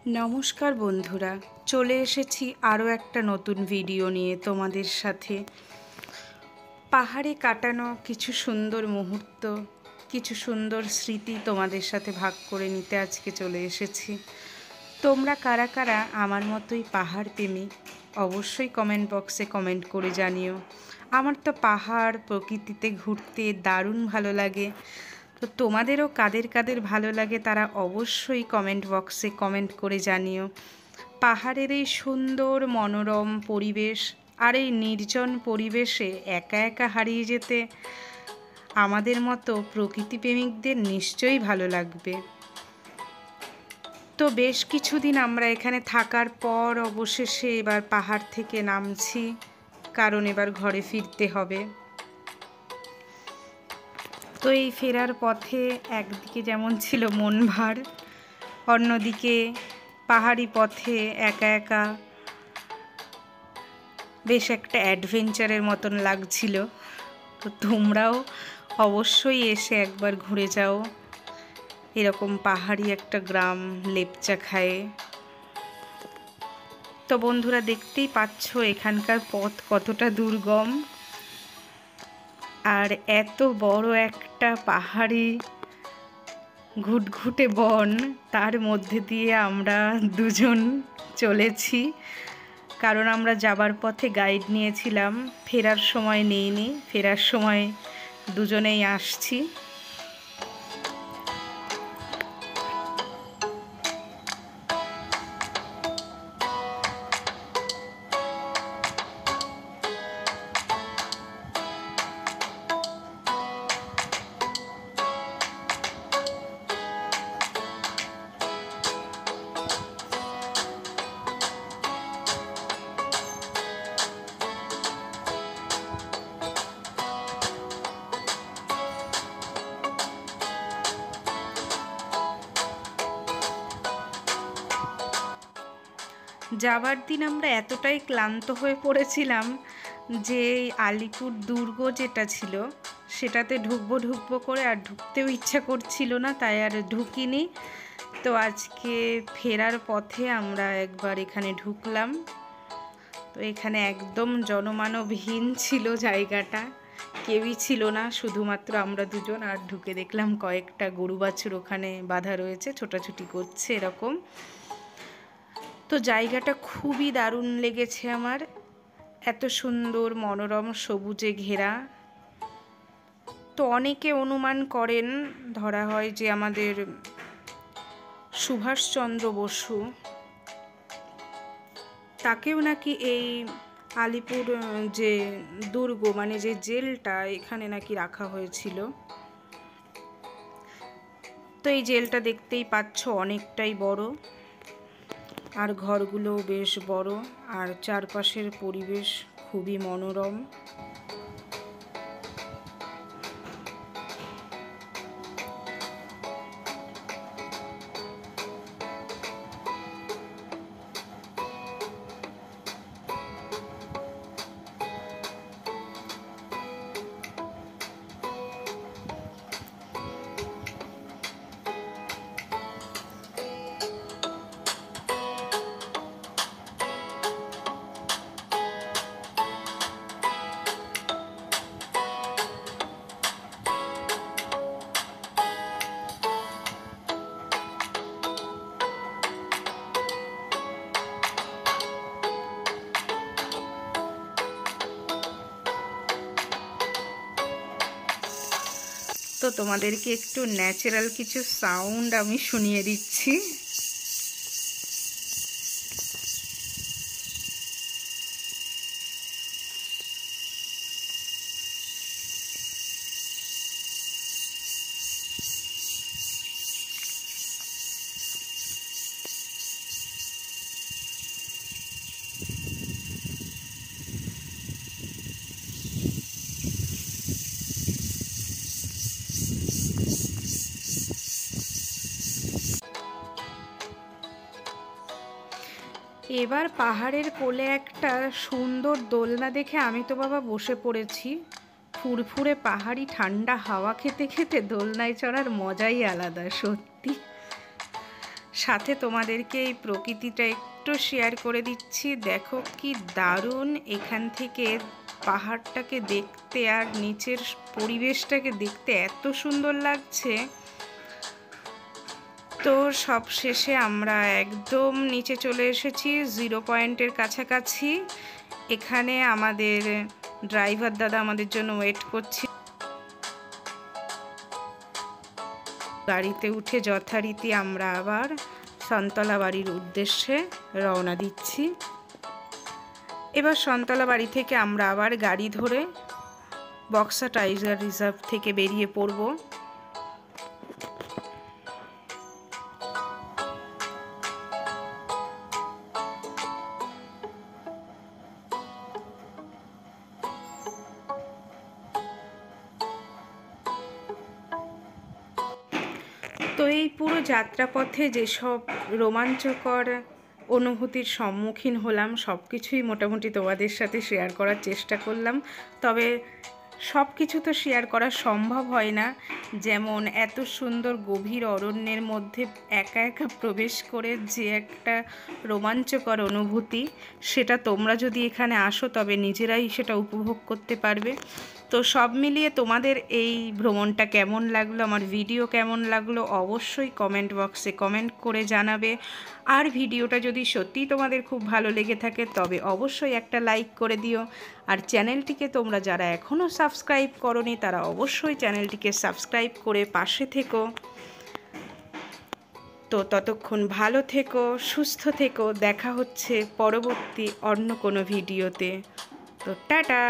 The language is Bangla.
নমস্কার বন্ধুরা, চলে এসেছি আরও একটা নতুন ভিডিও নিয়ে তোমাদের সাথে। পাহাড়ে কাটানো কিছু সুন্দর মুহূর্ত, কিছু সুন্দর স্মৃতি তোমাদের সাথে ভাগ করে নিতে আজকে চলে এসেছি। তোমরা কারা কারা আমার মতোই পাহাড় প্রেমী অবশ্যই কমেন্ট বক্সে কমেন্ট করে জানিও। আমার তো পাহাড় প্রকৃতিতে ঘুরতে দারুণ ভালো লাগে। তো তোমাদেরও কাদের কাদের ভালো লাগে তারা অবশ্যই কমেন্ট বক্সে কমেন্ট করে জানিও। পাহাড়ের এই সুন্দর মনোরম পরিবেশ আর এই নির্জন পরিবেশে একা একা হারিয়ে যেতে আমাদের মতো প্রকৃতিপ্রেমিকদের নিশ্চয়ই ভালো লাগবে। তো বেশ কিছুদিন আমরা এখানে থাকার পর অবশেষে এবার পাহাড় থেকে নামছি, কারণ এবার ঘরে ফিরতে হবে। তো এই ফেরার পথে একদিকে যেমন ছিল মন ভার, অন্যদিকে পাহাড়ি পথে একা একা বেশ একটা অ্যাডভেঞ্চারের মতন লাগছিল। তো তোমরাও অবশ্যই এসে একবার ঘুরে যাও এরকম পাহাড়ি একটা গ্রাম লেপচাখায়ে। তো বন্ধুরা, দেখতেই পাচ্ছ এখানকার পথ কতটা দুর্গম, আর এত বড় একটা পাহাড়ি ঘুটঘুটে বন, তার মধ্যে দিয়ে আমরা দুজন চলেছি। কারণ আমরা যাবার পথে গাইড নিয়েছিলাম, ফেরার সময় নেইনি, ফেরার সময় দুজনেই আসছি। যাবার দিন আমরা এতটাই ক্লান্ত হয়ে পড়েছিলাম যে আলিপুর দুর্গ যেটা ছিল সেটাতে ঢুকবো করে আর ঢুকতেও ইচ্ছা করছিল না, তাই আর ঢুকিনি। তো আজকে ফেরার পথে আমরা একবার এখানে ঢুকলাম। তো এখানে একদম জনমানবহীন ছিল জায়গাটা, কেউই ছিল না, শুধুমাত্র আমরা দুজন। আর ঢুকে দেখলাম কয়েকটা গরু বাছুর ওখানে বাঁধা রয়েছে, ছোটাছুটি করছে এরকম। তো জায়গাটা খুবই দারুণ লেগেছে আমার, এত সুন্দর মনোরম সবুজে ঘেরা। তো অনেকে অনুমান করেন, ধরা হয় যে আমাদের সুভাষচন্দ্র বসু, তাকেও নাকি এই আলিপুর যে দুর্গ মানে যে জেলটা এখানে নাকি রাখা হয়েছিল। তো এই জেলটা দেখতেই পাচ্ছ অনেকটাই বড়, আর ঘরগুলোও বেশ বড়, আর চারপাশের পরিবেশ খুবই মনোরম। তো তোমাদেরকে একটু ন্যাচারাল কিছু সাউন্ড আমি শুনিয়ে দিচ্ছি। এবার পাহাড়ের কোলে একটা সুন্দর দোলনা দেখে আমি তো বাবা বসে পড়েছি। ফুরফুরে পাহাড়ি ঠান্ডা হাওয়া খেতে খেতে দোলনায় চড়ার মজাই আলাদা, সত্যি সাথে তোমাদেরকে এই প্রকৃতিটা একটু শেয়ার করে দিচ্ছি। দেখো কি দারুণ এখান থেকে পাহাড়টাকে দেখতে আর নিচের পরিবেশটাকে দেখতে এত সুন্দর লাগছে। তো সব শেষে আমরা একদম নিচে চলে এসেছি, 0 পয়েন্টের কাছাকাছি। এখানে আমাদের ড্রাইভার দাদা আমাদের জন্য ওয়েট করছে। গাড়িতে উঠে যথারীতি আমরা আবার সন্তলা বাড়ির উদ্দেশ্যে রওনা দিচ্ছি। এবার সন্তলা বাড়ি থেকে আমরা আবার গাড়ি ধরে বক্সা টাইগার রিজার্ভ থেকে বেরিয়ে পড়ব। তো এই পুরো যাত্রাপথে যেসব রোমাঞ্চকর অনুভূতির সম্মুখীন হলাম সব কিছুই মোটামুটি তোমাদের সাথে শেয়ার করার চেষ্টা করলাম। তবে সব কিছু তো শেয়ার করা সম্ভব হয় না। যেমন এত সুন্দর গভীর অরণ্যের মধ্যে একা একা প্রবেশ করে যে একটা রোমাঞ্চকর অনুভূতি, সেটা তোমরা যদি এখানে আসো তবে নিজেরাই সেটা উপভোগ করতে পারবে। তো সব মিলিয়ে তোমাদের এই ভ্রমণটা কেমন লাগলো, আমার ভিডিও কেমন লাগলো, অবশ্যই কমেন্ট বক্সে কমেন্ট করে জানাবে। আর ভিডিওটা যদি সত্যিই তোমাদের খুব ভালো লেগে থাকে তবে অবশ্যই একটা লাইক করে দিও। আর চ্যানেলটিকে তোমরা যারা এখনও সাবস্ক্রাইব করোনি তারা অবশ্যই চ্যানেলটিকে সাবস্ক্রাইব করে পাশে থেকো। তো ততক্ষণ ভালো থেকো, সুস্থ থেকো। দেখা হচ্ছে পরবর্তী অন্য কোনো ভিডিওতে। তো টাটা।